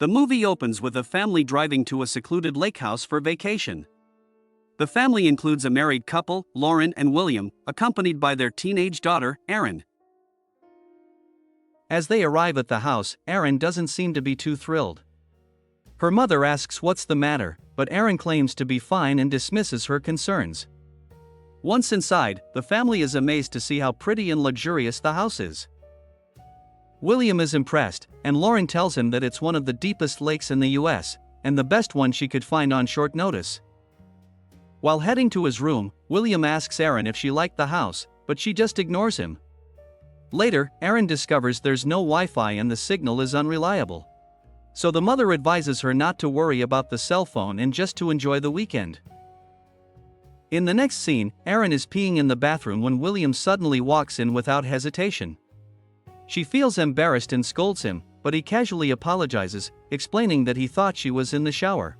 The movie opens with a family driving to a secluded lake house for vacation. The family includes a married couple, Lauren and William, accompanied by their teenage daughter, Erin. As they arrive at the house, Erin doesn't seem to be too thrilled. Her mother asks what's the matter, but Erin claims to be fine and dismisses her concerns. Once inside, the family is amazed to see how pretty and luxurious the house is. William is impressed, and Lauren tells him that it's one of the deepest lakes in the US, and the best one she could find on short notice. While heading to his room, William asks Erin if she liked the house, but she just ignores him. Later, Erin discovers there's no Wi-Fi and the signal is unreliable. So the mother advises her not to worry about the cell phone and just to enjoy the weekend. In the next scene, Erin is peeing in the bathroom when William suddenly walks in without hesitation. She feels embarrassed and scolds him, but he casually apologizes, explaining that he thought she was in the shower.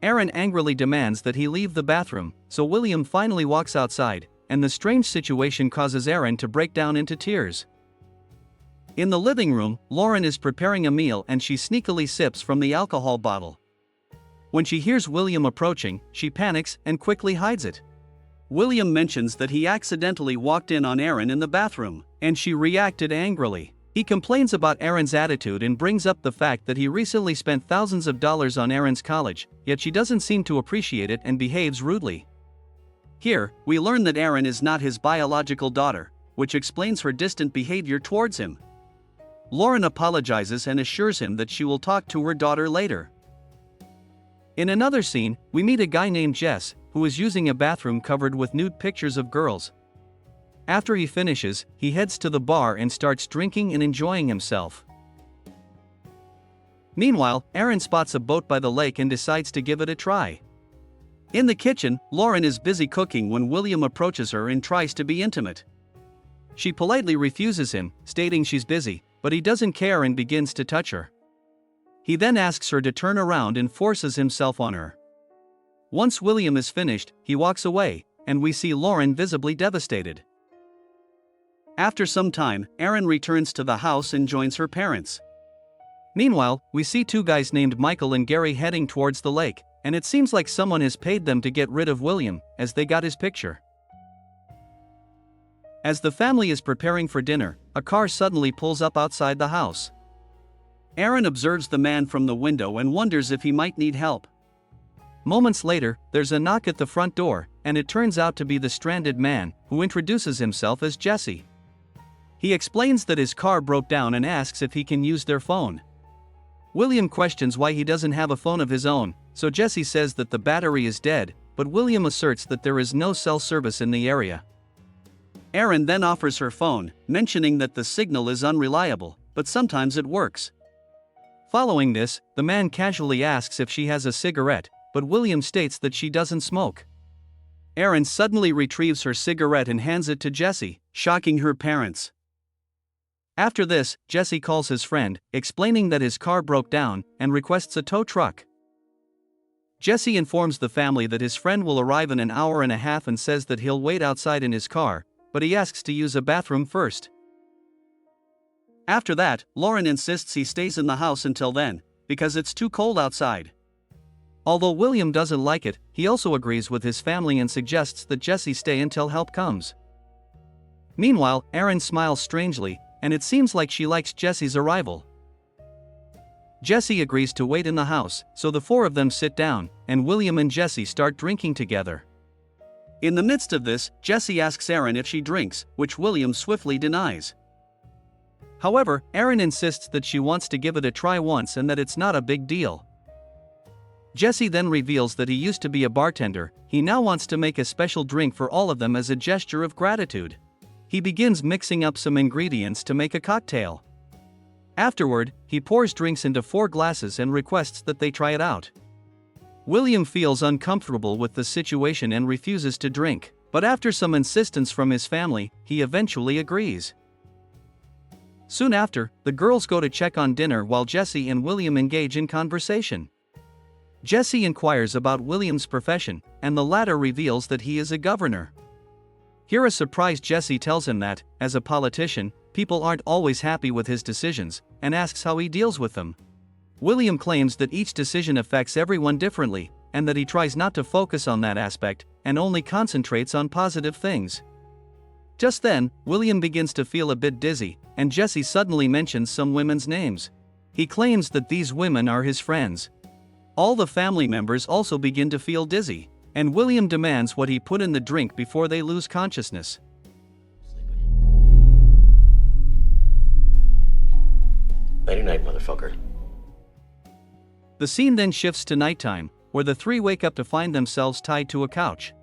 Erin angrily demands that he leave the bathroom, so William finally walks outside, and the strange situation causes Erin to break down into tears. In the living room, Lauren is preparing a meal and she sneakily sips from the alcohol bottle. When she hears William approaching, she panics and quickly hides it. William mentions that he accidentally walked in on Erin in the bathroom, and she reacted angrily. He complains about Erin's attitude and brings up the fact that he recently spent thousands of dollars on Erin's college, yet she doesn't seem to appreciate it and behaves rudely. Here, we learn that Erin is not his biological daughter, which explains her distant behavior towards him. Lauren apologizes and assures him that she will talk to her daughter later. In another scene, we meet a guy named Jess, who is using a bathroom covered with nude pictures of girls. After he finishes, he heads to the bar and starts drinking and enjoying himself. Meanwhile, Erin spots a boat by the lake and decides to give it a try. In the kitchen, Lauren is busy cooking when William approaches her and tries to be intimate. She politely refuses him, stating she's busy, but he doesn't care and begins to touch her. He then asks her to turn around and forces himself on her. Once William is finished, he walks away, and we see Lauren visibly devastated. After some time, Erin returns to the house and joins her parents. Meanwhile, we see two guys named Michael and Gary heading towards the lake, and it seems like someone has paid them to get rid of William, as they got his picture. As the family is preparing for dinner, a car suddenly pulls up outside the house. Erin observes the man from the window and wonders if he might need help. Moments later, there's a knock at the front door, and it turns out to be the stranded man, who introduces himself as Jesse. He explains that his car broke down and asks if he can use their phone. William questions why he doesn't have a phone of his own, so Jesse says that the battery is dead, but William asserts that there is no cell service in the area. Erin then offers her phone, mentioning that the signal is unreliable, but sometimes it works. Following this, the man casually asks if she has a cigarette, but William states that she doesn't smoke. Erin suddenly retrieves her cigarette and hands it to Jesse, shocking her parents. After this, Jesse calls his friend, explaining that his car broke down, and requests a tow truck. Jesse informs the family that his friend will arrive in an hour and a half and says that he'll wait outside in his car, but he asks to use a bathroom first. After that, Lauren insists he stays in the house until then, because it's too cold outside. Although William doesn't like it, he also agrees with his family and suggests that Jesse stay until help comes. Meanwhile, Erin smiles strangely, and it seems like she likes Jesse's arrival. Jesse agrees to wait in the house, so the four of them sit down, and William and Jesse start drinking together. In the midst of this, Jesse asks Erin if she drinks, which William swiftly denies. However, Erin insists that she wants to give it a try once and that it's not a big deal. Jesse then reveals that he used to be a bartender. He now wants to make a special drink for all of them as a gesture of gratitude. He begins mixing up some ingredients to make a cocktail. Afterward, he pours drinks into 4 glasses and requests that they try it out. William feels uncomfortable with the situation and refuses to drink, but after some insistence from his family, he eventually agrees. Soon after, the girls go to check on dinner while Jesse and William engage in conversation. Jesse inquires about William's profession, and the latter reveals that he is a governor. Here a surprised Jesse tells him that, as a politician, people aren't always happy with his decisions, and asks how he deals with them. William claims that each decision affects everyone differently, and that he tries not to focus on that aspect, and only concentrates on positive things. Just then, William begins to feel a bit dizzy, and Jesse suddenly mentions some women's names. He claims that these women are his friends. All the family members also begin to feel dizzy, and William demands what he put in the drink before they lose consciousness. Night, motherfucker. The scene then shifts to nighttime, where the three wake up to find themselves tied to a couch.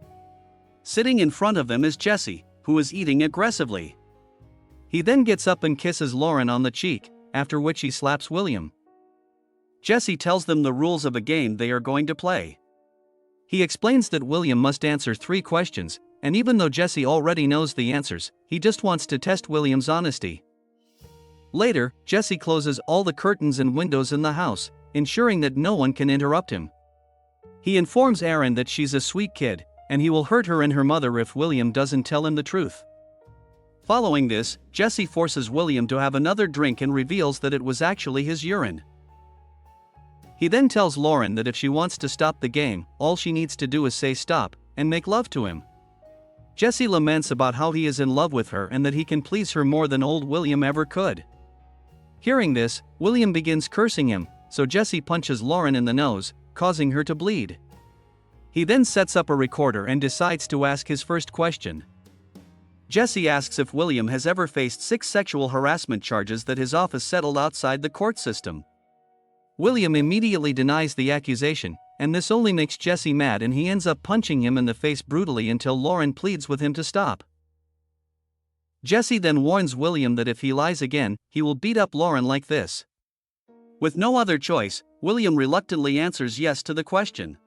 Sitting in front of them is Jesse, who is eating aggressively. He then gets up and kisses Lauren on the cheek, after which he slaps William. Jesse tells them the rules of a game they are going to play. He explains that William must answer 3 questions, and even though Jesse already knows the answers, he just wants to test William's honesty. Later, Jesse closes all the curtains and windows in the house, ensuring that no one can interrupt him. He informs Aaron that she's a sweet kid, and he will hurt her and her mother if William doesn't tell him the truth. Following this, Jesse forces William to have another drink and reveals that it was actually his urine. He then tells Lauren that if she wants to stop the game, all she needs to do is say stop, and make love to him. Jesse laments about how he is in love with her and that he can please her more than old William ever could. Hearing this, William begins cursing him, so Jesse punches Lauren in the nose, causing her to bleed. He then sets up a recorder and decides to ask his first question. Jesse asks if William has ever faced 6 sexual harassment charges that his office settled outside the court system. William immediately denies the accusation, and this only makes Jesse mad, and he ends up punching him in the face brutally until Lauren pleads with him to stop. Jesse then warns William that if he lies again, he will beat up Lauren like this. With no other choice, William reluctantly answers yes to the question.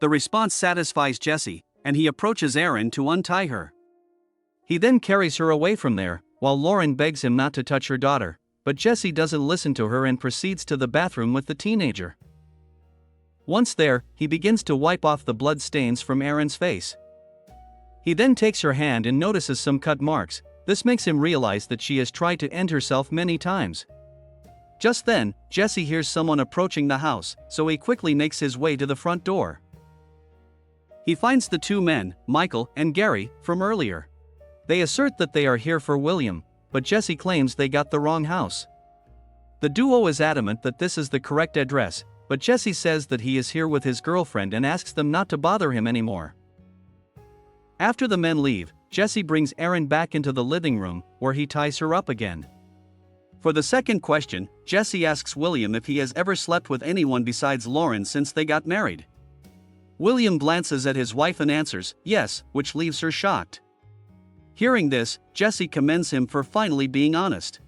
The response satisfies Jesse, and he approaches Aaron to untie her. He then carries her away from there, while Lauren begs him not to touch her daughter, but Jesse doesn't listen to her and proceeds to the bathroom with the teenager. Once there, he begins to wipe off the blood stains from Aaron's face. He then takes her hand and notices some cut marks. This makes him realize that she has tried to end herself many times. Just then, Jesse hears someone approaching the house, so he quickly makes his way to the front door. He finds the 2 men, Michael and Gary, from earlier. They assert that they are here for William, but Jesse claims they got the wrong house. The duo is adamant that this is the correct address, but Jesse says that he is here with his girlfriend and asks them not to bother him anymore. After the men leave, Jesse brings Aaron back into the living room, where he ties her up again. For the second question, Jesse asks William if he has ever slept with anyone besides Lauren since they got married. William glances at his wife and answers yes, which leaves her shocked. Hearing this, Jesse commends him for finally being honest.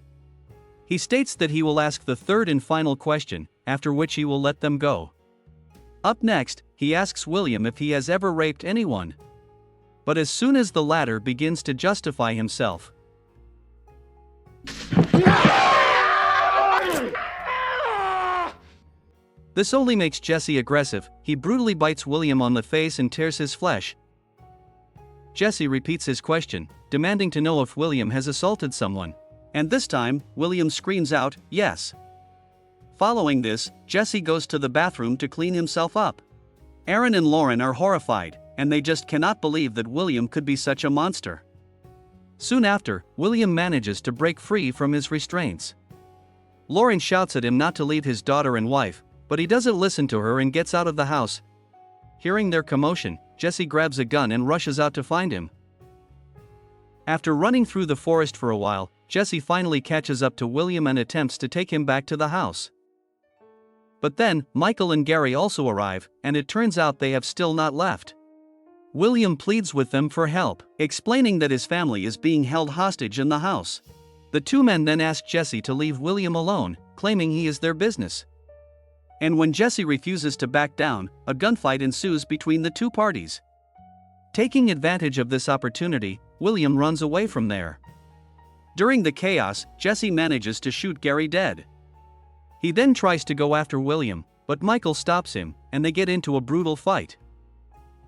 He states that he will ask the third and final question, after which he will let them go. Up next, he asks William if he has ever raped anyone. But as soon as the latter begins to justify himself, this only makes Jesse aggressive. He brutally bites William on the face and tears his flesh. Jesse repeats his question, demanding to know if William has assaulted someone. And this time, William screams out, yes. Following this, Jesse goes to the bathroom to clean himself up. Aaron and Lauren are horrified, and they just cannot believe that William could be such a monster. Soon after, William manages to break free from his restraints. Lauren shouts at him not to leave his daughter and wife, but he doesn't listen to her and gets out of the house. Hearing their commotion, Jesse grabs a gun and rushes out to find him. After running through the forest for a while, Jesse finally catches up to William and attempts to take him back to the house. But then, Michael and Gary also arrive, and it turns out they have still not left. William pleads with them for help, explaining that his family is being held hostage in the house. The 2 men then ask Jesse to leave William alone, claiming he is their business. And when Jesse refuses to back down, a gunfight ensues between the 2 parties. Taking advantage of this opportunity, William runs away from there. During the chaos, Jesse manages to shoot Gary dead. He then tries to go after William, but Michael stops him, and they get into a brutal fight.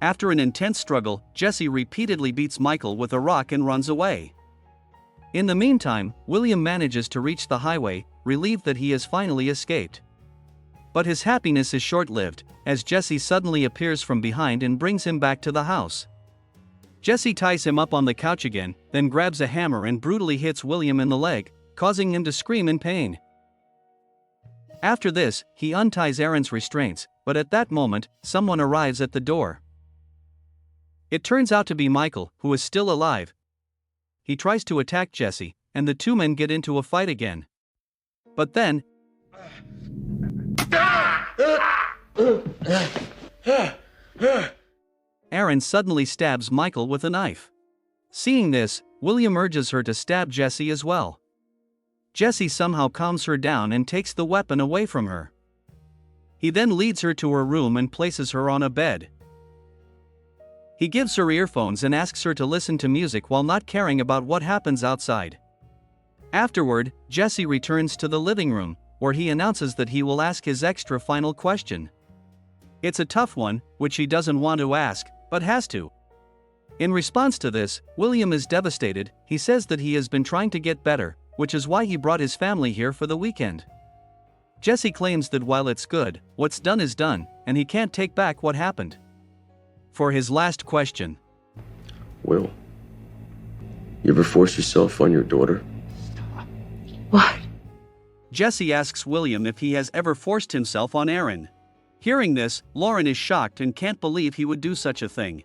After an intense struggle, Jesse repeatedly beats Michael with a rock and runs away. In the meantime, William manages to reach the highway, relieved that he has finally escaped. But his happiness is short-lived, as Jesse suddenly appears from behind and brings him back to the house. Jesse ties him up on the couch again, then grabs a hammer and brutally hits William in the leg, causing him to scream in pain. After this, he unties Aaron's restraints, but at that moment, someone arrives at the door. It turns out to be Michael, who is still alive. He tries to attack Jesse, and the two men get into a fight again. But then, Aaron suddenly stabs Michael with a knife. Seeing this, William urges her to stab Jesse as well. Jesse somehow calms her down and takes the weapon away from her. He then leads her to her room and places her on a bed. He gives her earphones and asks her to listen to music while not caring about what happens outside. Afterward, Jesse returns to the living room, where he announces that he will ask his extra final question. It's a tough one, which he doesn't want to ask, but has to. In response to this, William is devastated. He says that he has been trying to get better, which is why he brought his family here for the weekend. Jesse claims that while it's good, what's done is done, and he can't take back what happened. For his last question. Will, you ever force yourself on your daughter? What? Jesse asks William if he has ever forced himself on Aaron. Hearing this, Lauren is shocked and can't believe he would do such a thing.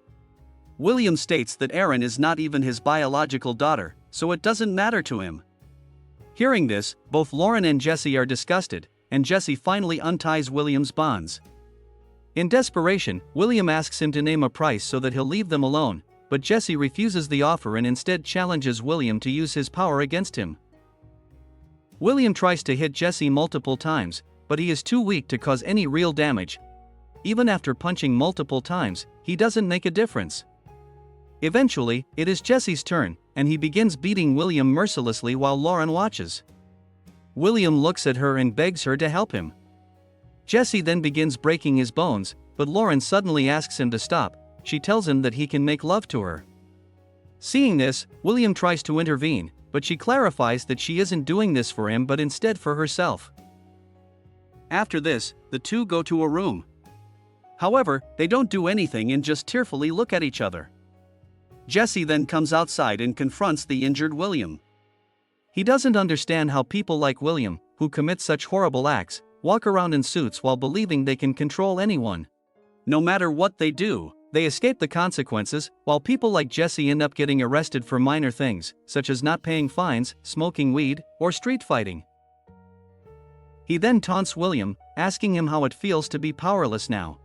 William states that Aaron is not even his biological daughter, so it doesn't matter to him. Hearing this, both Lauren and Jesse are disgusted, and Jesse finally unties William's bonds. In desperation, William asks him to name a price so that he'll leave them alone, but Jesse refuses the offer and instead challenges William to use his power against him. William tries to hit Jesse multiple times, but he is too weak to cause any real damage. Even after punching multiple times, he doesn't make a difference. Eventually, it is Jesse's turn, and he begins beating William mercilessly while Lauren watches. William looks at her and begs her to help him. Jesse then begins breaking his bones, but Lauren suddenly asks him to stop. She tells him that he can make love to her. Seeing this, William tries to intervene, but she clarifies that she isn't doing this for him but instead for herself. After this, the two go to a room. However, they don't do anything and just tearfully look at each other. Jesse then comes outside and confronts the injured William. He doesn't understand how people like William, who commit such horrible acts, walk around in suits while believing they can control anyone. No matter what they do, they escape the consequences, while people like Jesse end up getting arrested for minor things, such as not paying fines, smoking weed, or street fighting. He then taunts William, asking him how it feels to be powerless now.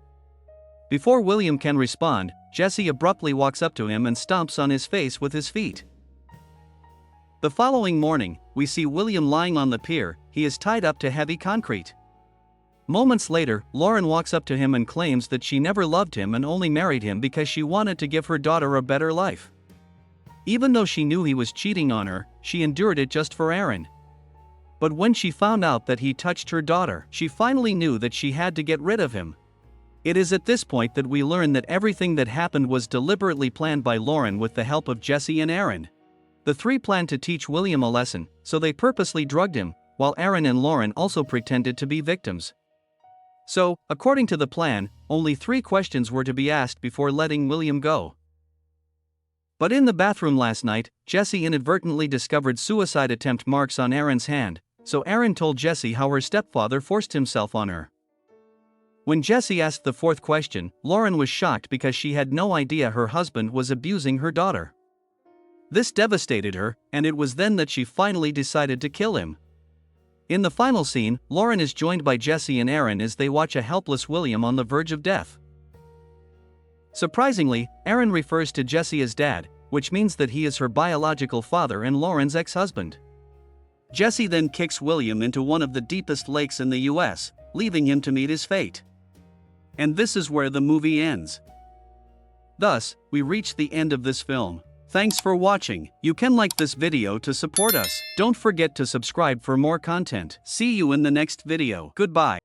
Before William can respond, Jesse abruptly walks up to him and stomps on his face with his feet. The following morning, we see William lying on the pier. He is tied up to heavy concrete. Moments later, Lauren walks up to him and claims that she never loved him and only married him because she wanted to give her daughter a better life. Even though she knew he was cheating on her, she endured it just for Aaron. But when she found out that he touched her daughter, she finally knew that she had to get rid of him. It is at this point that we learn that everything that happened was deliberately planned by Lauren with the help of Jesse and Aaron. The three planned to teach William a lesson, so they purposely drugged him, while Aaron and Lauren also pretended to be victims. So, according to the plan, only 3 questions were to be asked before letting William go. But in the bathroom last night, Jesse inadvertently discovered suicide attempt marks on Aaron's hand, so Aaron told Jesse how her stepfather forced himself on her. When Jesse asked the 4th question, Lauren was shocked because she had no idea her husband was abusing her daughter. This devastated her, and it was then that she finally decided to kill him. In the final scene, Lauren is joined by Jesse and Aaron as they watch a helpless William on the verge of death. Surprisingly, Aaron refers to Jesse as dad, which means that he is her biological father and Lauren's ex-husband. Jesse then kicks William into one of the deepest lakes in the US, leaving him to meet his fate. And this is where the movie ends. Thus, we reach the end of this film. Thanks for watching. You can like this video to support us. Don't forget to subscribe for more content. See you in the next video. Goodbye.